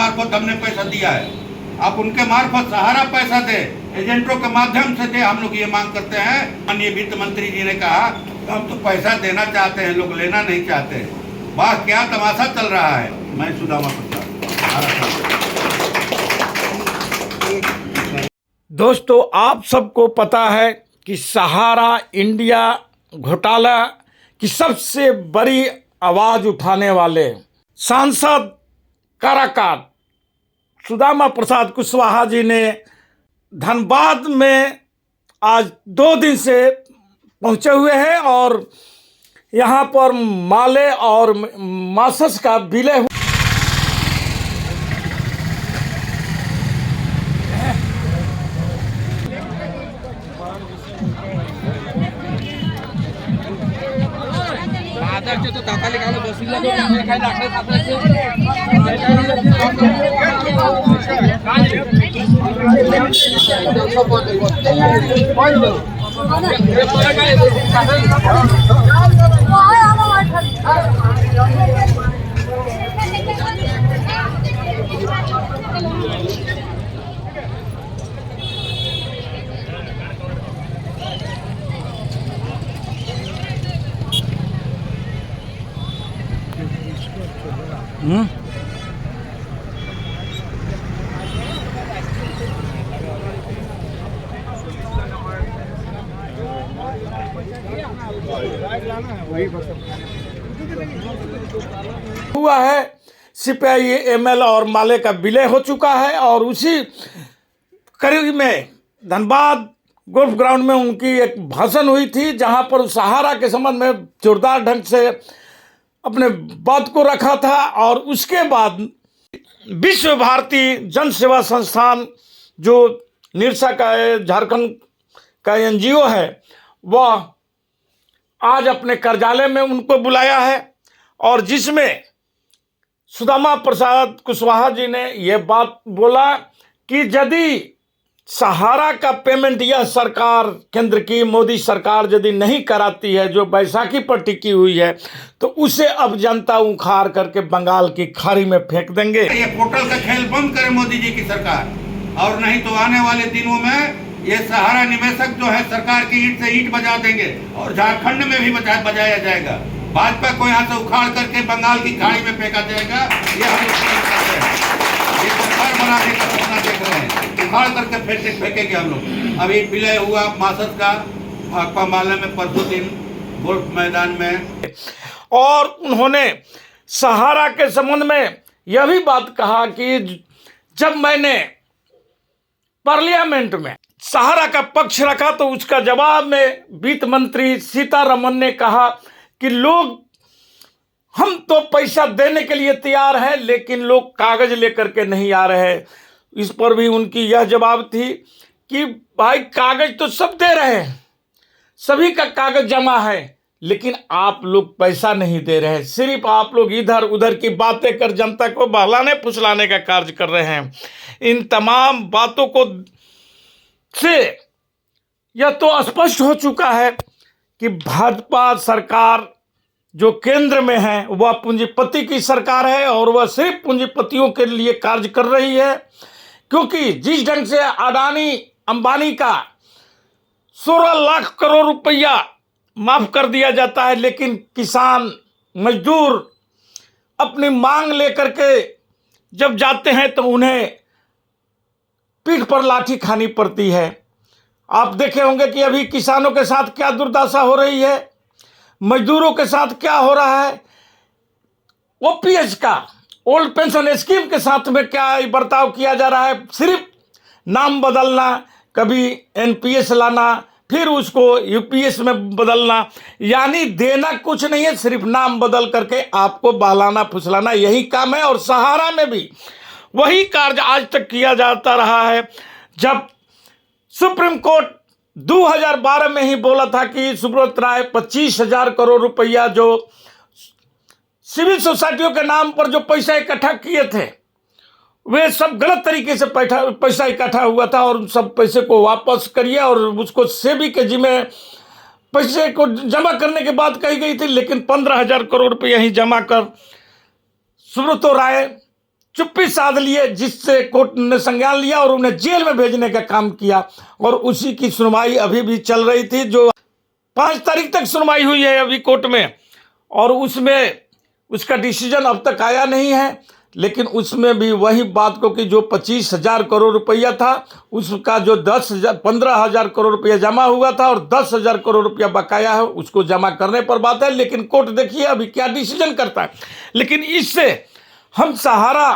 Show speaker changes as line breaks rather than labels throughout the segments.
मार्फत हमने पैसा दिया है, आप उनके मार्फत सहारा पैसा दे, एजेंटों के माध्यम से दे। हम लोग ये मांग करते हैं। माननीय वित्त मंत्री जी ने कहा हम तो पैसा देना चाहते हैं, लोग लेना नहीं चाहते। वाह, क्या तमाशा चल रहा है। मैं सुदामा प्रसाद।
दोस्तों, आप सबको पता है कि सहारा इंडिया घोटाला की सबसे बड़ी आवाज़ उठाने वाले सांसद काराकाट सुदामा प्रसाद कुशवाहा जी ने धनबाद में आज 2 दिन से पहुंचे हुए हैं और यहां पर माले और मासस का विलय
तो तात्कालिक आलो बसिला को काय दाखले सापडायचे
हुआ है। सिपाही एमएल और माले का विलय हो चुका है और उसी करीब में धनबाद गोल्फ ग्राउंड में उनकी एक भाषण हुई थी, जहां पर सहारा के संबंध में जोरदार ढंग से अपने बात को रखा था। और उसके बाद विश्व भारती जन सेवा संस्थान जो निरसा का झारखंड का एनजीओ है, वह आज अपने कार्यालय में उनको बुलाया है और जिसमें सुदामा प्रसाद कुशवाहा जी ने यह बात बोला कि यदि सहारा का पेमेंट यह सरकार, केंद्र की मोदी सरकार यदि नहीं कराती है, जो बैसाखी पर टिकी हुई है, तो उसे अब जनता उखाड़ करके बंगाल की खाड़ी में फेंक देंगे।
ये पोर्टल का खेल बंद करे मोदी जी की सरकार, और नहीं तो आने वाले दिनों में ये सहारा निवेशक जो है सरकार की ईंट से ईंट बजा देंगे और झारखंड में भी बजाया जाएगा। भाजपा को यहाँ से उखाड़ करके बंगाल की खाड़ी में फेंका जाएगा। ये हम ये सरकार बनाने का सपना देख रहे हैं, उखाड़ करके फेंकेंगे हम लोग। अभी विलय हुआ मासद का भाकपा माले में परसों दिन गोल्फ मैदान में,
और उन्होंने सहारा के संबंध में यह भी बात कहा कि जब मैंने पार्लियामेंट में सहारा का पक्ष रखा तो उसका जवाब में वित्त मंत्री सीतारमन ने कहा कि लोग, हम तो पैसा देने के लिए तैयार हैं लेकिन लोग कागज लेकर के नहीं आ रहे हैं। इस पर भी उनकी यह जवाब थी कि भाई कागज तो सब दे रहे हैं, सभी का कागज जमा है, लेकिन आप लोग पैसा नहीं दे रहे हैं। सिर्फ आप लोग इधर उधर की बातें कर जनता को बहलाने फुसलाने का कार्य कर रहे हैं। इन तमाम बातों को से यह तो स्पष्ट हो चुका है कि भाजपा सरकार जो केंद्र में है वह पूंजीपति की सरकार है और वह सिर्फ पूंजीपतियों के लिए कार्य कर रही है। क्योंकि जिस ढंग से अडानी अंबानी का 16 लाख करोड़ रुपया माफ कर दिया जाता है, लेकिन किसान मजदूर अपनी मांग लेकर के जब जाते हैं तो उन्हें पीठ पर लाठी खानी पड़ती है। आप देखे होंगे कि अभी किसानों के साथ क्या दुर्दशा हो रही है, मजदूरों के साथ क्या हो रहा है, ओपीएस का ओल्ड पेंशन स्कीम के साथ में क्या बर्ताव किया जा रहा है। सिर्फ नाम बदलना, कभी एनपीएस लाना, फिर उसको यूपीएस में बदलना, यानी देना कुछ नहीं है, सिर्फ नाम बदल करके आपको बहलाना फुसलाना, यही काम है। और सहारा में भी वही कार्य आज तक किया जाता रहा है। जब सुप्रीम कोर्ट 2012 में ही बोला था कि सुब्रत राय 25,000 करोड़ रुपया जो सिविल सोसाइटियों के नाम पर जो पैसा इकट्ठा किए थे, वे सब गलत तरीके से पैसा इकट्ठा हुआ था और सब पैसे को वापस करिए, और उसको सेबी के जिम्मे पैसे को जमा करने के बाद कही गई थी, लेकिन 15,000 करोड़ रुपया ही जमा कर सुब्रत राय चुप्पी साध लिए, जिससे कोर्ट ने संज्ञान लिया और उन्हें जेल में भेजने का काम किया। और उसी की सुनवाई अभी भी चल रही थी, जो 5 तारीख तक सुनवाई हुई है अभी कोर्ट में, और उसमें उसका डिसीजन अब तक आया नहीं है। लेकिन उसमें भी वही बात को कि जो 25,000 करोड़ रुपया था, उसका जो 15,000 करोड़ रुपया जमा हुआ था और 10,000 करोड़ रुपया बकाया है, उसको जमा करने पर बात है। लेकिन कोर्ट देखिए अभी क्या डिसीजन करता है। लेकिन इससे हम सहारा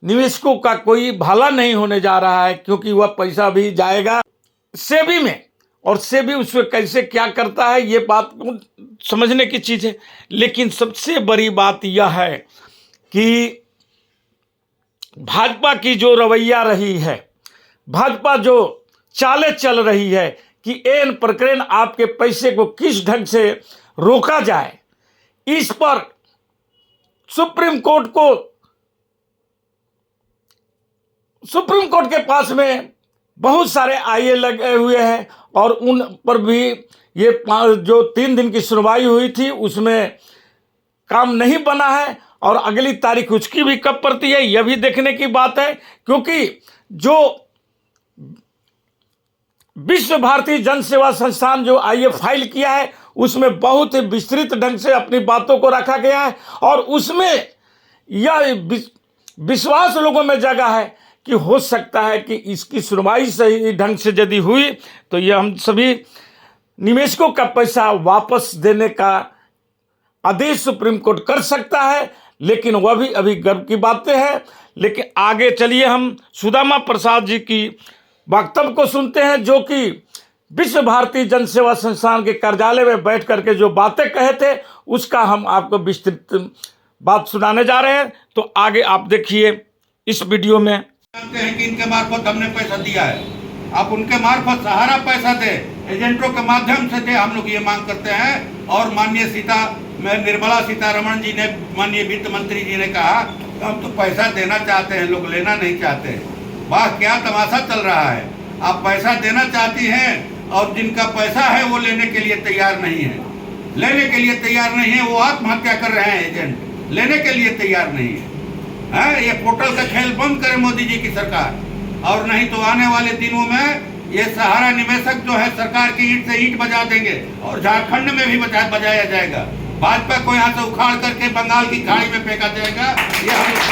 निवेशकों का कोई भला नहीं होने जा रहा है, क्योंकि वह पैसा भी जाएगा सेबी में, और सेबी उसमें कैसे क्या करता है ये बात समझने की चीज़ है। लेकिन सबसे बड़ी बात यह है कि भाजपा की जो रवैया रही है, भाजपा जो चालें चल रही है कि एन प्रकरण आपके पैसे को किस ढंग से रोका जाए, इस पर सुप्रीम कोर्ट के पास में बहुत सारे आईए लगे हुए हैं, और उन पर भी ये जो 3 दिन की सुनवाई हुई थी उसमें काम नहीं बना है, और अगली तारीख उसकी भी कब पड़ती है यह भी देखने की बात है। क्योंकि जो विश्व भारती जन सेवा संस्थान जो आईए फाइल किया है, उसमें बहुत ही विस्तृत ढंग से अपनी बातों को रखा गया है, और उसमें यह विश्वास लोगों में जगा है कि हो सकता है कि इसकी सुनवाई सही ढंग से यदि हुई तो यह हम सभी निवेशकों का पैसा वापस देने का आदेश सुप्रीम कोर्ट कर सकता है। लेकिन वह भी अभी गर्व की बातें हैं। लेकिन आगे चलिए हम सुदामा प्रसाद जी की वक्तव्य को सुनते हैं, जो कि विश्व भारती जन सेवा संस्थान के कार्यालय में बैठ करके जो बातें कहे थे उसका हम आपको विस्तृत बात सुनाने जा रहे हैं। तो आगे आप देखिए इस वीडियो में।
जानते हैं कि इनके मार्फत हमने पैसा दिया है, आप उनके मार्फत सहारा पैसा दे, एजेंटों के माध्यम से दे, हम लोग ये मांग करते हैं। और माननीय निर्मला सीतारमण जी ने, माननीय वित्त मंत्री जी ने कहा हम तो पैसा देना चाहते हैं, लोग लेना नहीं चाहते। वाह क्या तमाशा चल रहा है। आप पैसा देना चाहती हैं और जिनका पैसा है वो लेने के लिए तैयार नहीं है, लेने के लिए तैयार नहीं है, वो आत्महत्या कर रहे हैं एजेंट, लेने के लिए तैयार नहीं है। ये पोर्टल का खेल बंद करे मोदी जी की सरकार, और नहीं तो आने वाले दिनों में ये सहारा निवेशक जो है सरकार की ईंट से ईंट बजा देंगे, और झारखंड में भी बजाया जाएगा। भाजपा को यहाँ से उखाड़ करके बंगाल की खाड़ी में फेंका जाएगा। ये हम लोग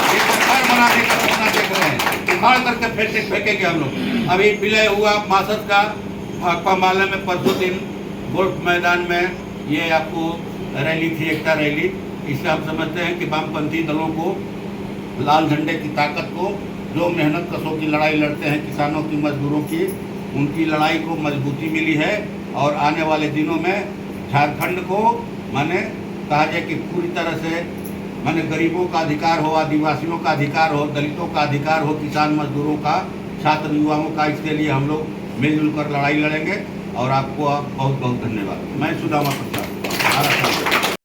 ये सरकार बनाने का सपना देख रहे हैं, उखाड़ करके फेंकेंगे हम लोग। अभी विलय हुआ मासद का भाकपा माले में परसों दिन गोल्फ मैदान में ये आपको रैली थी, एकता रैली। इससे हम समझते हैं कि वामपंथी दलों को, लाल झंडे की ताकत को, जो मेहनत कशों की लड़ाई लड़ते हैं किसानों की, मजदूरों की, उनकी लड़ाई को मजबूती मिली है। और आने वाले दिनों में झारखंड को माने कहा जाए कि पूरी तरह से माने गरीबों का अधिकार हो, आदिवासियों का अधिकार हो, दलितों का अधिकार हो, किसान मजदूरों का, छात्र युवाओं का, इसके लिए हम लोग मिलजुल कर लड़ाई लड़ेंगे। और आपको बहुत बहुत धन्यवाद। मैं सुदामा प्रसाद।